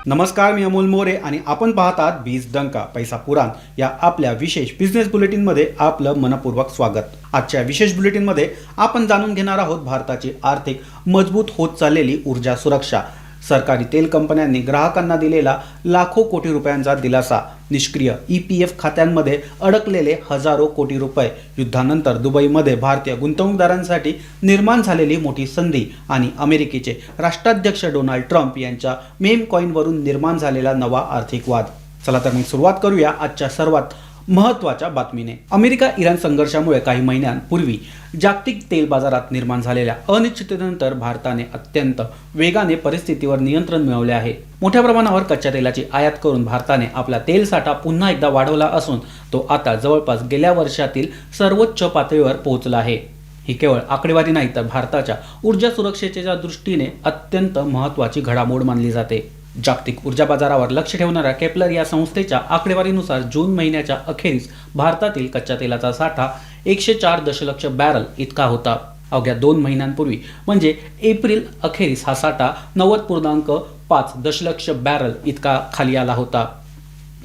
नमस्कार, मी अमोल मोरे आणि आपण पाहतात बीज डंका पैसा पुराण या आपल्या विशेष बिझनेस बुलेटिनमध्ये आपलं मनपूर्वक स्वागत। आजच्या विशेष बुलेटिनमध्ये आपण जाणून घेणार आहोत भारताची आर्थिक मजबूत होत चाललेली ऊर्जा सुरक्षा, सरकारी तेल कंपन्यांनी ग्राहकांना दिलेला लाखो कोटी रुपयांचा दिलासा, निष्क्रिय ईपीएफ खात्यांमध्ये अडकलेले हजारो कोटी रुपये, युद्धानंतर दुबईमध्ये भारतीय गुंतवणूकदारांसाठी निर्माण झालेली मोठी संधी आणि अमेरिकेचे राष्ट्राध्यक्ष डोनाल्ड ट्रम्प यांच्या मेम कॉईनवरून निर्माण झालेला नवा आर्थिक वाद। चला तर मग सुरुवात करूया आजच्या सर्वात महत्त्वाच्या बातमीने। अमेरिका इराण संघर्षामुळे काही महिन्यांपूर्वी जागतिक तेल बाजारात निर्माण झालेल्या अनिश्चिततेनंतर भारताने अत्यंत वेगाने परिस्थितीवर नियंत्रण मिळवले आहे। मोठ्या प्रमाणावर कच्च्या तेलाची आयात करून भारताने आपला तेल साठा पुन्हा एकदा वाढवला असून तो आता जवळपास गेल्या वर्षातील सर्वोच्च पातळीवर पोहोचला आहे। ही केवळ आकडेवारी नाही तर भारताच्या ऊर्जा सुरक्षेच्या दृष्टीने अत्यंत महत्त्वाची घडामोड मानली जाते। जागतिक ऊर्जा बाजारावर लक्ष ठेवणाऱ्या केपलर या संस्थेच्या आकडेवारीनुसार जून महिन्याच्या अखेरीस भारतातील कच्च्या तेलाचा साठा 104 दशलक्ष बॅरल इतका होता। अवघ्या 2 महिन्यांपूर्वी म्हणजे एप्रिल अखेरीस हा साठा 90.5 दशलक्ष बॅरल इतका खाली आला होता।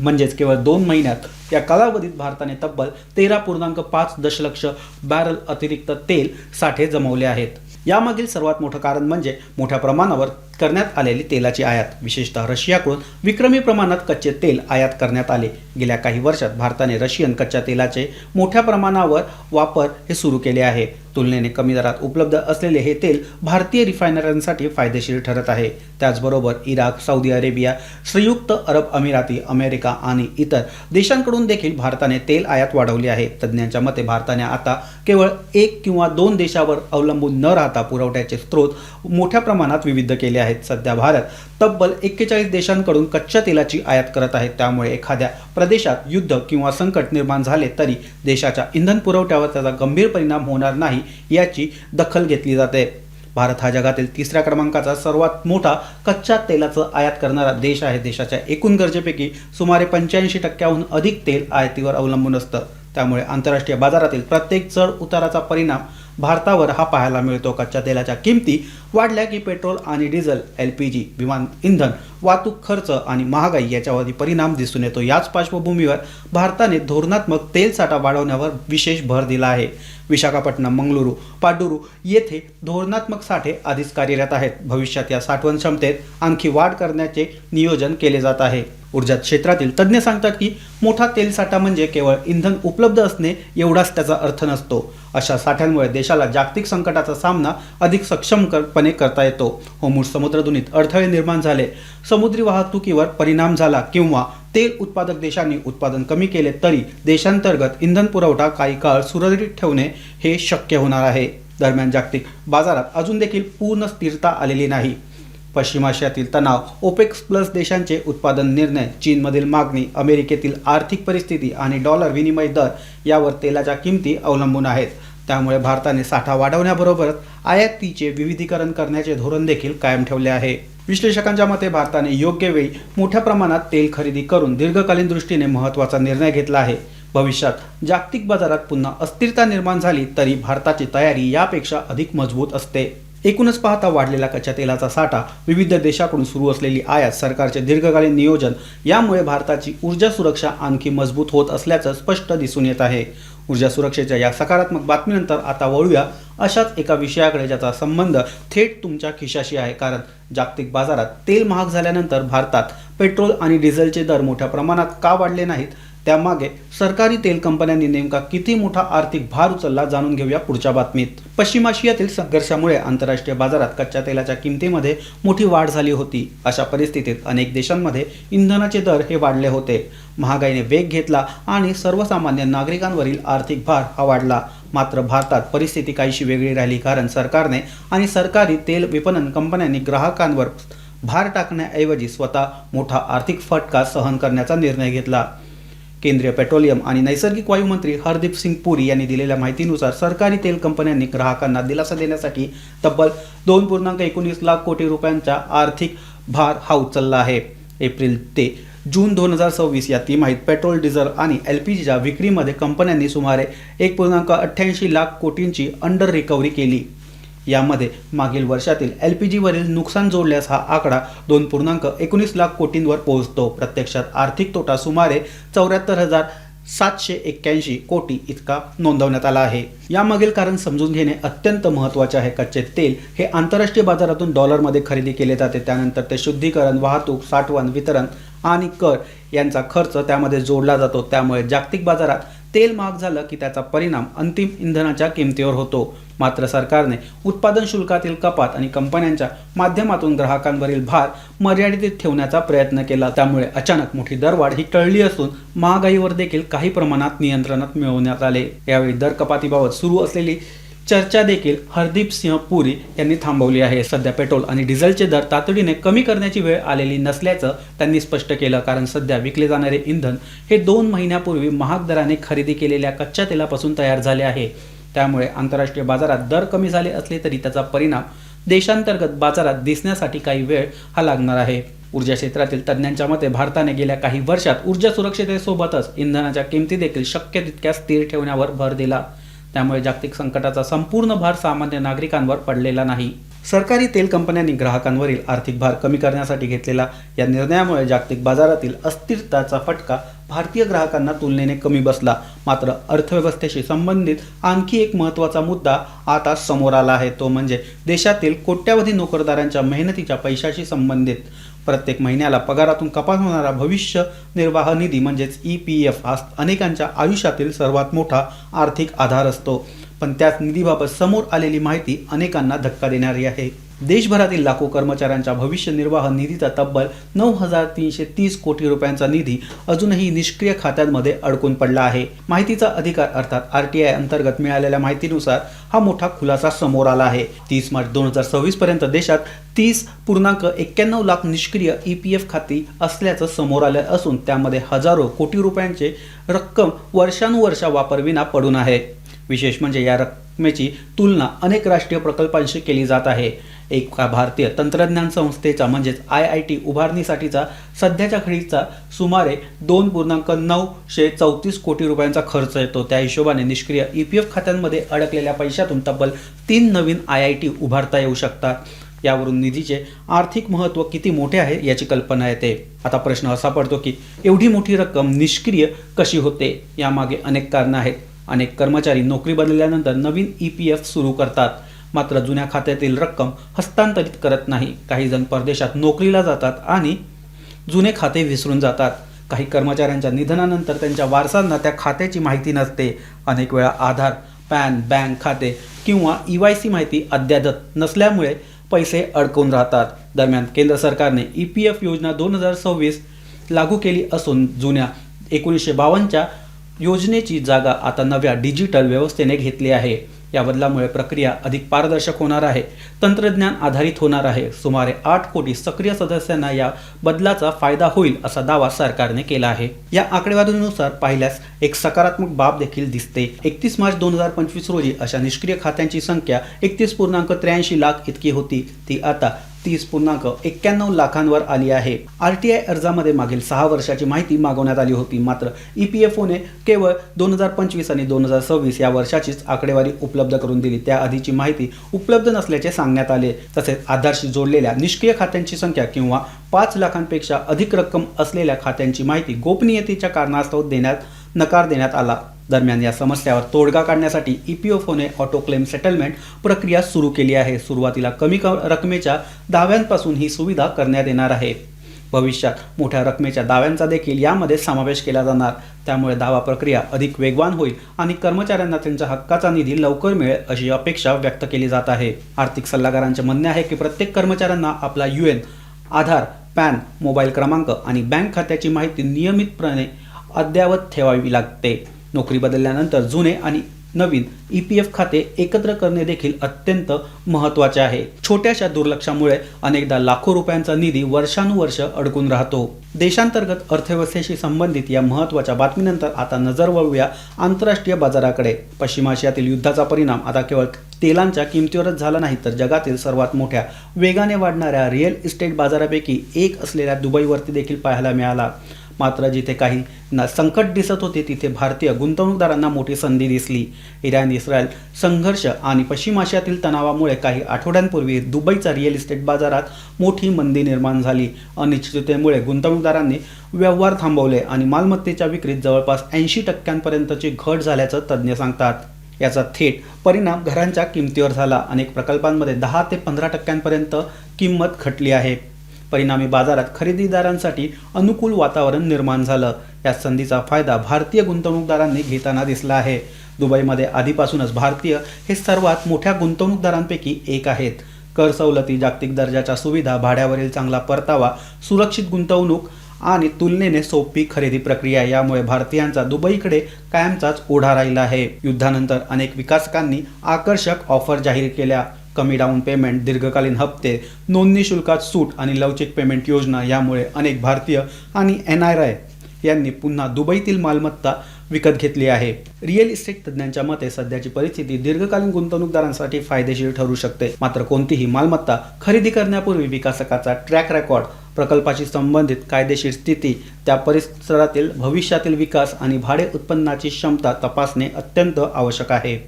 म्हणजेच केवळ 2 महिन्यात या कालावधीत भारताने तब्बल 13.5 दशलक्ष बॅरल अतिरिक्त तेल साठे जमवले आहेत। यामागील सर्वात मोठं कारण म्हणजे मोठ्या प्रमाणावर करण्यात आलेली तेलाची आयात, विशेषतः रशियाकडून विक्रमी प्रमाणात कच्चे तेल आयात करण्यात आले। गेल्या काही वर्षात भारताने रशियन कच्च्या तेलाचे मोठ्या प्रमाणावर वापर हे सुरू केले आहे। तुलनेने कमी दरात उपलब्ध असलेले हे तेल भारतीय रिफायनऱ्यांसाठी फायदेशीर ठरत आहे। त्याचबरोबर इराक, सौदी अरेबिया, संयुक्त अरब अमिराती, अमेरिका आणि इतर देशांकडून देखील भारताने तेल आयात वाढवली आहे। तज्ज्ञांच्या मते भारताने आता केवळ 1 किंवा 2 देशावर अवलंबून न राहता पुरवठ्याचे स्रोत मोठ्या प्रमाणात विविध केले आहेत। सध्या भारत तब्बल 41 देशांकडून कच्च्या तेलाची आयात करत आहे। त्यामुळे एखाद्या प्रदेशात युद्ध किंवा संकट निर्माण झाले तरी देशाच्या इंधन पुरवठ्यावर त्याचा गंभीर परिणाम होणार नाही याची दखल घेतली जाते। भारत हा जगातील 3ऱ्या क्रमांकाचा सर्वात मोठा कच्च्या तेलाचं आयात करणारा देश आहे। देशाच्या एकूण गरजेपैकी सुमारे 85% अधिक तेल आयातीवर अवलंबून असतं। त्यामुळे आंतरराष्ट्रीय बाजारातील प्रत्येक चढ उताराचा परिणाम भारतावर हा पाहायला मिळतो। कच्च्या तेलाच्या किमती वाढल्या की पेट्रोल आणि डिझेल, एलपीजी, विमान इंधन, वाहतूक खर्च आणि महागाई याच्यावरही परिणाम दिसून येतो। याच पार्श्वभूमीवर भारताने धोरणात्मक तेल साठा वाढवण्यावर विशेष भर दिला आहे। विशाखापट्टणम, मंगळुरू, पाडुरू येथे धोरणात्मक साठे आधीच कार्यरत आहेत। भविष्यात या साठवण क्षमतेत आणखी वाढ करण्याचे नियोजन केले जात आहे। ऊर्जा क्षेत्रातील तज्ज्ञ सांगतात की मोठा तेल साठा म्हणजे केवळ इंधन उपलब्ध असणे एवढाच त्याचा अर्थ नसतो। अशा साठ्यांमुळे देशाला जागतिक संकटाचा सामना अधिक सक्षमपणे करता येतो। होर्मुझ समुद्रधुनीत अडथळे निर्माण झाले, समुद्री वाहतुकीवर परिणाम झाला किंवा तेल उत्पादक देशांनी उत्पादन कमी केले तरी देशांतर्गत इंधन पुरवठा काही काळ सुरळीत ठेवणे हे शक्य होणार आहे। दरम्यान जागतिक बाजारात अजून देखील पूर्ण स्थिरता आलेली नाही। पश्चिम आशियातील तणाव, ओपेक प्लस देशांचे उत्पादन निर्णय, चीनमधील मागणी, अमेरिकेतील आर्थिक परिस्थिती आणि डॉलर विनिमय दर यावर तेलाच्या किमती अवलंबून आहेत। त्यामुळे भारताने साठा वाढवण्याबरोबरच आयातीचे विविधीकरण करण्याचे धोरण देखील कायम ठेवले आहे। विश्लेषकांच्या मते भारताने योग्य वेळी मोठ्या प्रमाणात तेल खरेदी करून दीर्घकालीन दृष्टीने महत्त्वाचा निर्णय घेतला आहे। भविष्यात जागतिक बाजारात पुन्हा अस्थिरता निर्माण झाली तरी भारताची तयारी यापेक्षा अधिक मजबूत असते। एकूणच पाहता वाढलेला कच्च्या तेलाचा साठा, विविध देशांकडून सुरू असलेली आयात, सरकारचे दीर्घकालीन नियोजन यामुळे भारताची ऊर्जा सुरक्षा आणखी मजबूत होत असल्याचं स्पष्ट दिसून येत आहे। ऊर्जा सुरक्षेच्या या सकारात्मक बातमीनंतर आता वळूया अशाच एका विषयाकडे ज्याचा संबंध थेट तुमच्या खिशाशी आहे। कारण जागतिक बाजारात तेल महाग झाल्यानंतर भारतात पेट्रोल आणि डिझेलचे दर मोठ्या प्रमाणात का वाढले नाहीत, त्यामागे सरकारी तेल कंपन्यांनी नेमका किती मोठा आर्थिक भार उचलला जाणून घेऊया पुढच्या बातमीत। पश्चिम आशियातील संघर्षामुळे आंतरराष्ट्रीय बाजारात कच्च्या तेलाच्या किमतीमध्ये मोठी वाढ झाली होती। अशा परिस्थितीत अनेक देशांमध्ये इंधनाचे दर हे वाढले होते, महागाईने वेग घेतला आणि सर्वसामान्य नागरिकांवरील आर्थिक भार हा वाढला। मात्र भारतात परिस्थिती काहीशी वेगळी राहिली, कारण सरकारने आणि सरकारी तेल विपणन कंपन्यांनी ग्राहकांवर भार टाकण्याऐवजी स्वतः मोठा आर्थिक फटका सहन करण्याचा निर्णय घेतला। केंद्रीय पेट्रोलियम आणि नैसर्गिक वायू मंत्री हरदीप सिंग पुरी यांनी दिलेल्या माहितीनुसार सरकारी तेल कंपन्यांनी ग्राहकांना दिलासा देण्यासाठी तब्बल 2.19 लाख कोटी रुपयांचा आर्थिक भार हा उचलला आहे। एप्रिल ते जून 2026 या तिमाहीत पेट्रोल, डिझेल आणि एलपीजीच्या विक्रीमध्ये कंपन्यांनी सुमारे 1.88 लाख कोटींची अंडर रिकव्हरी केली। यामध्ये मागील वर्षातील LPGवरील नुकसान जोडल्यास हा आकडा 2.19 लाख कोटींवर पोहोचतो. प्रत्यक्षात आर्थिक तोटा सुमारे 74,781 कोटी इतका नोंदवण्यात आला आहे. यामागील कारण समजून घेणे अत्यंत महत्त्वाचे आहे. कच्चे तेल हे आंतरराष्ट्रीय बाजारातून डॉलरमध्ये खरेदी केले जाते. त्यानंतर ते शुद्धीकरण, वाहतूक, साठवण, वितरण आणि कर यांचा खर्च त्यामध्ये जोडला जातो. त्यामुळे जागतिक बाजारात तेल महाग झालं की त्याचा परिणाम अंतिम इंधनाच्या किमतीवर होतो. मात्र सरकारने उत्पादन शुल्कातील कपात आणि कंपन्यांच्या माध्यमातून ग्राहकांवरील भार मर्यादित ठेवण्याचा प्रयत्न केला. त्यामुळे अचानक मोठी दरवाढ ही टळली असून महागाईवर देखील काही प्रमाणात नियंत्रणात मिळवण्यात आले. यावेळी दर कपातीबाबत सुरू असलेली चर्चा देखील हरदीप सिंह पुरी यांनी थांबवली आहे. सध्या पेट्रोल आणि डिझेलचे दर तातडीने कमी करण्याची वेळ आलेली नसल्याचं त्यांनी स्पष्ट केलं. कारण सध्या विकले जाणारे इंधन हे 2 महिन्यापूर्वी महाग दराने खरेदी केलेल्या कच्च्या तेलापासून तयार झाले आहे. त्यामुळे आंतरराष्ट्रीय बाजारात दर कमी झाले असले तरी त्याचा परिणाम देशांतर्गत बाजारात दिसण्यासाठी काही वेळ हा लागणार आहे. ऊर्जा क्षेत्रातील तज्ज्ञांच्या मते भारताने गेल्या काही वर्षात ऊर्जा सुरक्षिततेसोबतच इंधनाच्या किमती देखील शक्य तितक्या स्थिर ठेवण्यावर भर दिला. त्यामुळे जागतिक संकटाचा संपूर्ण भार सामान्य नागरिकांवर पडलेला नाही. सरकारी तेल कंपन्यांनी ग्राहकांवरील आर्थिक भार कमी करण्यासाठी घेतलेला या निर्णयामुळे जागतिक बाजारातील अस्थिरताचा फटका भारतीय ग्राहकांना तुलनेने कमी बसला. मात्र अर्थव्यवस्थेशी संबंधित आणखी एक महत्त्वाचा मुद्दा आता समोर आला आहे. तो म्हणजे देशातील कोट्यावधी नोकरदारांच्या मेहनतीच्या पैशाशी संबंधित. प्रत्येक महिन्याला पगारातून कपात होणारा भविष्य निर्वाह निधी म्हणजेच EPF हा अनेकांच्या आयुष्यातील सर्वात मोठा आर्थिक आधार असतो. पण त्याच निधीबाबत समोर आलेली माहिती अनेकांना धक्का देणारी आहे. देशभरातील लाखो कर्मचाऱ्यांच्या भविष्य निर्वाह निधीचा तब्बल 9,330 कोटी रुपयांचा निधी अजूनही निष्क्रिय खात्यांमध्ये अडकून पडला आहे. माहितीचा अधिकार अर्थात RTI अंतर्गत मिळालेल्या माहितीनुसार हा मोठा खुलासा समोर आला आहे. 30 मार्च 2026 पर्यंत देशात 30.91 लाख निष्क्रिय EPF खाती असल्याचं समोर आलं असून त्यामध्ये हजारो कोटी रुपयांचे रक्कम वर्षानुवर्षा वापरविना पडून आहे. विशेष म्हणजे या रकमेची तुलना अनेक राष्ट्रीय प्रकल्पांशी केली जात आहे. एका भारतीय तंत्रज्ञान संस्थेचा म्हणजेच IIT उभारणीसाठीचा सध्याच्या खर्चाचा सुमारे 2.934 कोटी रुपयांचा खर्च येतो. त्या हिशोबाने निष्क्रिय EPF खात्यांमध्ये अडकलेल्या पैशातून तब्बल 3 नवीन IIT उभारता येऊ शकतात. यावरून निधीचे आर्थिक महत्त्व किती मोठे आहे याची कल्पना येते. आता प्रश्न असा पडतो की एवढी मोठी रक्कम निष्क्रिय कशी होते? यामागे अनेक कारणं आहेत. अनेक कर्मचारी नोकरी बदलल्यानंतर नवीन EPF सुरू करतात, मात्र जुन्या खात्यातील रक्कम हस्तांतरित करत नाही. काही जण परदेशात नोकरीला जातात आणि जुने खाते विसरून जातात. काही कर्मचाऱ्यांच्या निधनानंतर त्यांच्या वारसांना त्या खात्याची माहिती नसते. अनेक वेळा आधार, पॅन, बँक खाते किंवा EYC माहिती अद्ययावत नसल्यामुळे पैसे अडकून राहतात. दरम्यान केंद्र सरकारने EPF योजना 2026 लागू केली असून जुन्या 1952च्या योजनेची जागा आता नव्या डिजिटल व्यवस्थेने घेतली आहे. या बदलामुळे प्रक्रिया अधिक पारदर्शक होणार आहे, तंत्रज्ञान आधारित होणार आहे. सुमारे 8 कोटी सक्रिय सदस्यांना या बदलाचा फायदा होईल असा दावा सरकारने केला आहे. या आकडेवारीनुसार पाहिल्यास एक सकारात्मक बाब देखील दिसते. 31 मार्च 2025 रोजी अशा निष्क्रिय खात्यांची संख्या 31.83 लाख इतकी होती. ती आता 30.91 लाखांवर आली आहे. RTI अर्जामध्ये मागील 6 वर्षाची माहिती मागवण्यात आली होती. मात्र EPFOने केवळ 2025 आणि 2026 या वर्षाचीच आकडेवारी उपलब्ध करून दिली. त्याआधीची माहिती उपलब्ध नसल्याचे सांगण्यात आले. तसेच आधारशी जोडलेल्या निष्क्रिय खात्यांची संख्या किंवा 5 लाखांपेक्षा अधिक रक्कम असलेल्या खात्यांची माहिती गोपनीयतेच्या कारणास्तव नकार देण्यात आला. दरम्यान या समस्यावर तोडगा काढण्यासाठी EPFOने ऑटो क्लेम सेटलमेंट प्रक्रिया सुरू केली आहे. सुरुवातीला कमी रकमेच्या दाव्यांपासून ही सुविधा करण्यात येणार आहे. भविष्यात मोठ्या रकमेच्या दाव्यांचा देखील यामध्ये समावेश केला जाणार. त्यामुळे दावा प्रक्रिया अधिक वेगवान होईल आणि कर्मचाऱ्यांना त्यांच्या हक्काचा निधी लवकर मिळेल अशी अपेक्षा व्यक्त केली जात आहे. आर्थिक सल्लागारांचे म्हणणे आहे की प्रत्येक कर्मचाऱ्यांना आपला UN, आधार, पॅन, मोबाईल क्रमांक आणि बँक खात्याची माहिती नियमितपणे अद्ययावत ठेवावी लागते. नोकरी बदलल्यानंतर जुने आणि नवीन EPF खाते एकत्र करणे देखील अत्यंत महत्त्वाचे आहे. छोट्याशा दुर्लक्षामुळे अनेकदा लाखो रुपयांचा निधी वर्षानुवर्ष अडकून राहतो. देशांतर्गत अर्थव्यवस्थेशी संबंधित या महत्त्वाच्या बातमीनंतर आता नजर वळूया आंतरराष्ट्रीय बाजाराकडे. पश्चिम आशियातील युद्धाचा परिणाम आता केवळ तेलांच्या किमतीवरच झाला नाही, तर जगातील सर्वात मोठ्या वेगाने वाढणाऱ्या रिअल इस्टेट बाजारापैकी एक असलेल्या दुबईवरती देखील पाहायला मिळाला. मात्र जिथे काही संकट दिसत होते तिथे भारतीय गुंतवणूकदारांना मोठी संधी दिसली. इराण इस्रायल संघर्ष आणि पश्चिम आशियातील तणावामुळे काही आठवड्यांपूर्वी दुबईच्या रिअल इस्टेट बाजारात मोठी मंदी निर्माण झाली. अनिश्चिततेमुळे गुंतवणूकदारांनी व्यवहार थांबवले आणि मालमत्तेच्या विक्रीत जवळपास 80% घट झाल्याचं तज्ज्ञ सांगतात. याचा थेट परिणाम घरांच्या किमतीवर झाला. अनेक प्रकल्पांमध्ये 10 ते 15% किंमत घटली आहे. परिणामी बाजारात खरेदीदारांसाठी अनुकूल वातावरण निर्माण झालं. या संधीचा फायदा भारतीय गुंतवणूकदारांनी घेताना दिसला आहे. दुबईमध्ये आधीपासूनच भारतीय हे सर्वात मोठ्या गुंतवणूकदारांपैकी एक आहेत. कर सवलती, जागतिक दर्जाच्या सुविधा, भाड्यावरील चांगला परतावा, सुरक्षित गुंतवणूक आणि तुलनेने सोपी खरेदी प्रक्रिया यामुळे भारतीयांचा दुबईकडे कायमचाच ओढा राहिला आहे. युद्धानंतर अनेक विकासकांनी आकर्षक ऑफर जाहीर केल्या. कमी डाऊन पेमेंट, दीर्घकालीन हप्ते, नोंदणी शुल्कात सूट आणि लवचिक पेमेंट योजना यामुळे अनेक भारतीय आणि NRI यांनी पुन्हा दुबईतील मालमत्ता विकत घेतली आहे. रिअल इस्टेट तज्ज्ञांच्या मते सध्याची परिस्थिती दीर्घकालीन गुंतवणूकदारांसाठी फायदेशीर ठरू शकते. मात्र कोणतीही मालमत्ता खरेदी करण्यापूर्वी विकासकाचा ट्रॅक रेकॉर्ड, प्रकल्पाशी संबंधित कायदेशीर स्थिती, त्या परिसरातील भविष्यातील विकास आणि भाडे उत्पन्नाची क्षमता तपासणे अत्यंत आवश्यक आहे.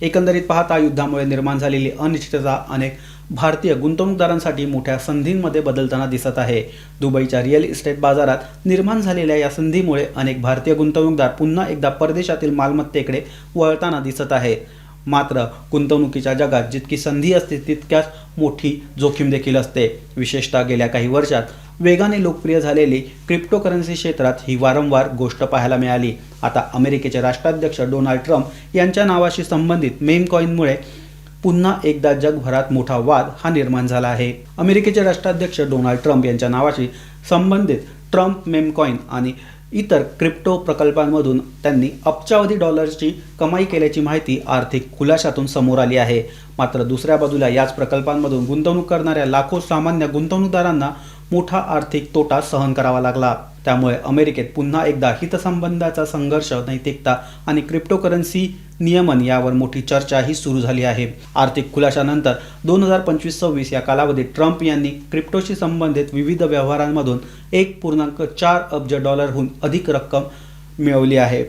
एकंदरीत पाहता युद्धामुळे निर्माण झालेली अनिश्चितता अनेक भारतीय गुंतवणूकदारांसाठी मोठ्या संधींमध्ये बदलताना दिसत आहे. दुबईच्या रिअल इस्टेट बाजारात निर्माण झालेल्या या संधीमुळे अनेक भारतीय गुंतवणूकदार पुन्हा एकदा परदेशातील मालमत्तेकडे वळताना दिसत आहेत. मात्र गुंतवणुकीच्या जगात जितकी संधी असते तितक्याच मोठी जोखीम देखील असते. विशेषतः गेल्या काही वर्षात वेगाने लोकप्रिय झालेली क्रिप्टोकरन्सी क्षेत्रात ही वारंवार गोष्ट पाहायला मिळाली. आता अमेरिकेचे राष्ट्राध्यक्ष डोनाल्ड ट्रम्प यांच्या नावाशी संबंधित मेम कॉईनमुळे पुन्हा एकदा जगभरात मोठा वाद हा निर्माण झाला आहे. अमेरिकेचे राष्ट्राध्यक्ष डोनाल्ड ट्रम्प यांच्या नावाशी संबंधित ट्रम्प मेम कॉईन आणि इतर क्रिप्टो प्रकल्पांमधून त्यांनी अब्जावधी डॉलर्सची कमाई केल्याची माहिती आर्थिक खुलाशातून समोर आली आहे. मात्र दुसऱ्या बाजूला याच प्रकल्पांमधून गुंतवणूक करणाऱ्या लाखो सामान्य गुंतवणूकदारांना मोठा आर्थिक तोटा सहन करावा लागला. त्यामुळे अमेरिकेत पुन्हा एकदा हितसंबंधाचा संघर्ष, नैतिकता आणि क्रिप्टोकरन्सी नियमन यावर मोठी चर्चा ही सुरू झाली आहे. आर्थिक खुलाशानंतर 2025-26 या कालावधीत ट्रम्प यांनी क्रिप्टोशी संबंधित विविध व्यवहारांमधून 1.4 अब्ज डॉलरहून अधिक रक्कम मिळवली आहे.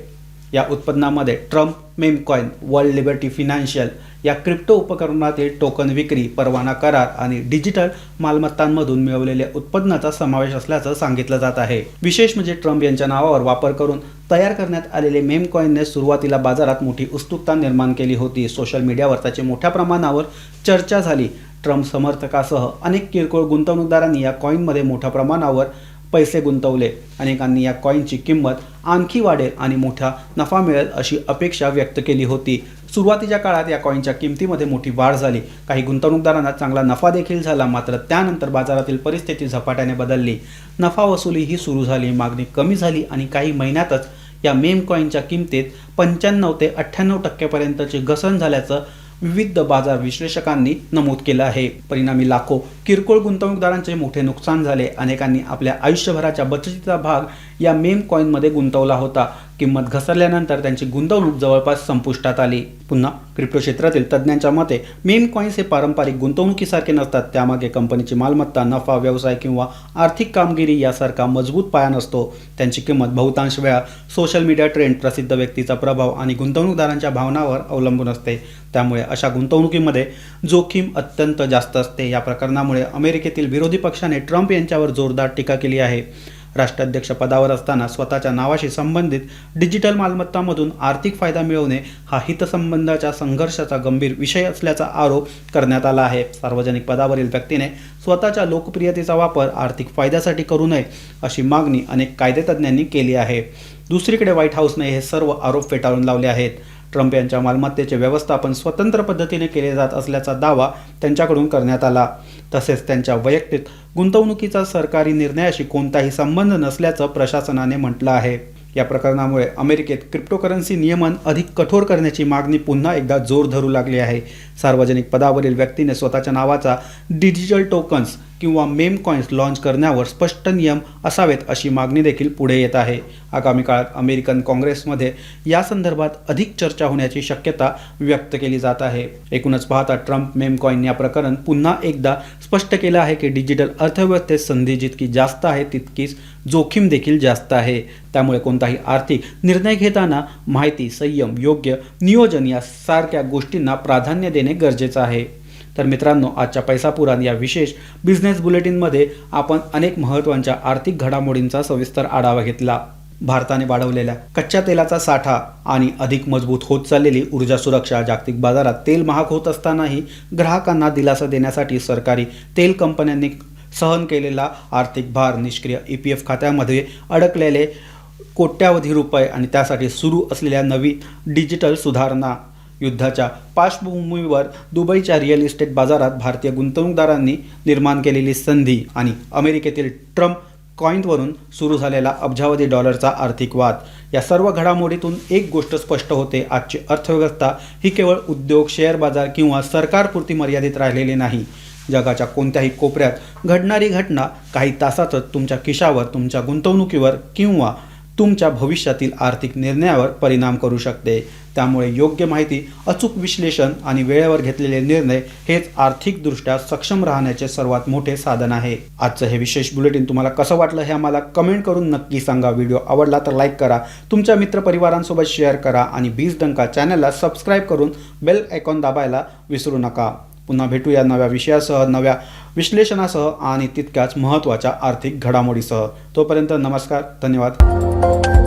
या उत्पन्नामध्ये Trump ma'am coin, world liberty financial या क्रिप्टो उपकरणातील टोकन विक्री, परवाना करार आणि डिजिटल मालमत्तांमधून मिळवलेल्या उत्पन्नाचा समावेश असल्याचं सांगितलं जात आहे. विशेष म्हणजे ट्रम्प यांच्या नावावर वापर करून तयार करण्यात आलेले मेम कॉईनने सुरुवातीला बाजारात मोठी उत्सुकता निर्माण केली होती. सोशल मीडियावर त्याची मोठ्या प्रमाणावर चर्चा झाली. ट्रम्प समर्थकासह अनेक किरकोळ गुंतवणूकदारांनी या कॉईनमध्ये मोठ्या प्रमाणावर पैसे गुंतवले. अनेकांनी या कॉईनची किंमत आणखी वाढेल आणि मोठा नफा मिळेल अशी अपेक्षा व्यक्त केली होती. सुरुवातीच्या काळात या कॉईनच्या किमतीमध्ये मोठी वाढ झाली. काही गुंतवणूकदारांना चांगला नफा देखील झाला. मात्र त्यानंतर बाजारातील परिस्थिती झपाट्याने बदलली. नफा वसुली ही सुरू झाली. मागणी कमी झाली आणि काही महिन्यातच या मेम कॉईनच्या किमतीत 95 ते 98% घसरण झाल्याचं विविध बाजार विश्लेषकांनी नमूद केलं आहे. परिणामी लाखो किरकोळ गुंतवणूकदारांचे मोठे नुकसान झाले. अनेकांनी आपल्या आयुष्यभराच्या बचतीचा भाग या मेम कॉईनमध्ये गुंतवला होता. किंमत घसरल्यानंतर त्यांची गुंतवणूक जवळपास संपुष्टात आली. पुन्हा क्रिप्टो क्षेत्रातील तज्ज्ञांच्या मते मेम कॉईन्स हे पारंपरिक गुंतवणुकीसारखे नसतात. त्यामागे कंपनीची मालमत्ता, नफा, व्यवसाय किंवा आर्थिक कामगिरी यासारखा मजबूत पाया नसतो. त्यांची किंमत बहुतांश वेळा सोशल मीडिया ट्रेंड, प्रसिद्ध व्यक्तीचा प्रभाव आणि गुंतवणूकदारांच्या भावनावर अवलंबून असते. त्यामुळे अशा गुंतवणुकीमध्ये जोखीम अत्यंत जास्त असते. या प्रकरणामुळे अमेरिकेतील विरोधी पक्षाने ट्रम्प यांच्यावर जोरदार टीका केली आहे. राष्ट्राध्यक्ष पदावर असताना स्वतःच्या नावाशी संबंधित डिजिटल मालमत्तांमधून आर्थिक फायदा मिळवणे हा हितसंबंधाच्या संघर्षाचा गंभीर विषय असल्याचा आरोप करण्यात आला आहे. सार्वजनिक पदावरील व्यक्तीने स्वतःच्या लोकप्रियतेचा वापर आर्थिक फायद्यासाठी करू नये अशी मागणी अनेक कायदेतज्ञांनी केली आहे. दुसरीकडे व्हाईट हाऊसने हे सर्व आरोप फेटाळून लावले आहेत. ट्रम्प यांच्या मालमत्तेचे व्यवस्थापन स्वतंत्र पद्धतीने केले जात असल्याचा दावा त्यांच्याकडून करण्यात आला. तसेच त्यांच्या वैयक्तिक गुंतवणुकीचा सरकारी निर्णयाशी कोणताही संबंध नसल्याचं प्रशासनाने म्हटलं आहे. या प्रकरणामुळे अमेरिकेत क्रिप्टोकरन्सी नियमन अधिक कठोर करण्याची मागणी पुन्हा एकदा जोर धरू लागली आहे. सार्वजनिक पदावरील व्यक्तीने स्वतःच्या नावाचा डिजिटल टोकन्स किंवा मेम कॉईन्स लॉन्च करण्यावर स्पष्ट नियम असावेत अशी मागणी देखील पुढे येत आहे. आगामी काळात अमेरिकन काँग्रेसमध्ये या संदर्भात अधिक चर्चा होण्याची शक्यता व्यक्त केली जात आहे. एकूणच पाहता ट्रम्प मेम कॉईन या प्रकरण पुन्हा एकदा स्पष्ट केलं आहे की डिजिटल अर्थव्यवस्थेत संधी जितकी जास्त आहे तितकीच जोखीम देखील जास्त आहे. त्यामुळे कोणताही आर्थिक निर्णय घेताना माहिती, संयम, योग्य नियोजन यासारख्या गोष्टींना प्राधान्य देणे गरजेचं आहे. तर मित्रांनो, आजच्या पैसा पुराण या विशेष बिझनेस बुलेटिनमध्ये आपण अनेक महत्त्वाच्या आर्थिक घडामोडींचा सविस्तर आढावा घेतला. भारताने वाढवलेल्या कच्च्या तेलाचा साठा आणि अधिक मजबूत होत चाललेली ऊर्जा सुरक्षा, जागतिक बाजारात तेल महाग होत असतानाही ग्राहकांना दिलासा देण्यासाठी सरकारी तेल कंपन्यांनी सहन केलेला आर्थिक भार, निष्क्रिय EPF खात्यामध्ये अडकलेले कोट्यावधी रुपये आणि त्यासाठी सुरू असलेल्या नवीन डिजिटल सुधारणा, युद्धाच्या पार्श्वभूमीवर दुबईच्या रिअल इस्टेट बाजारात भारतीय गुंतवणूकदारांनी निर्माण केलेली संधी आणि अमेरिकेतील ट्रम्प कॉईनवरून सुरू झालेला अब्जावधी डॉलरचा आर्थिक वाद, या सर्व घडामोडीतून एक गोष्ट स्पष्ट होते: आजची अर्थव्यवस्था ही केवळ उद्योग, शेअर बाजार किंवा सरकारपुरती मर्यादित राहिलेली नाही. जगाच्या कोणत्याही कोपऱ्यात घडणारी घटना काही तासातच तुमच्या खिशावर, तुमच्या गुंतवणुकीवर किंवा तुमच्या भविष्यातील आर्थिक निर्णयावर परिणाम करू शकते. त्यामुळे योग्य माहिती, अचूक विश्लेषण आणि वेळेवर घेतलेले निर्णय हेच आर्थिकदृष्ट्या सक्षम राहण्याचे सर्वात मोठे साधन आहे. आजचं हे विशेष बुलेटिन तुम्हाला कसं वाटलं हे आम्हाला कमेंट करून नक्की सांगा. व्हिडिओ आवडला तर लाईक करा, तुमच्या मित्रपरिवारांसोबत शेअर करा आणि बीज डंका चॅनलला सबस्क्राईब करून बेल आयकॉन दाबायला विसरू नका. पुन्हा भेटूया नव्या विषयासह, नव्या विश्लेषणासह आणि तितक्याच महत्त्वाच्या आर्थिक घडामोडीसह. तोपर्यंत नमस्कार, धन्यवाद.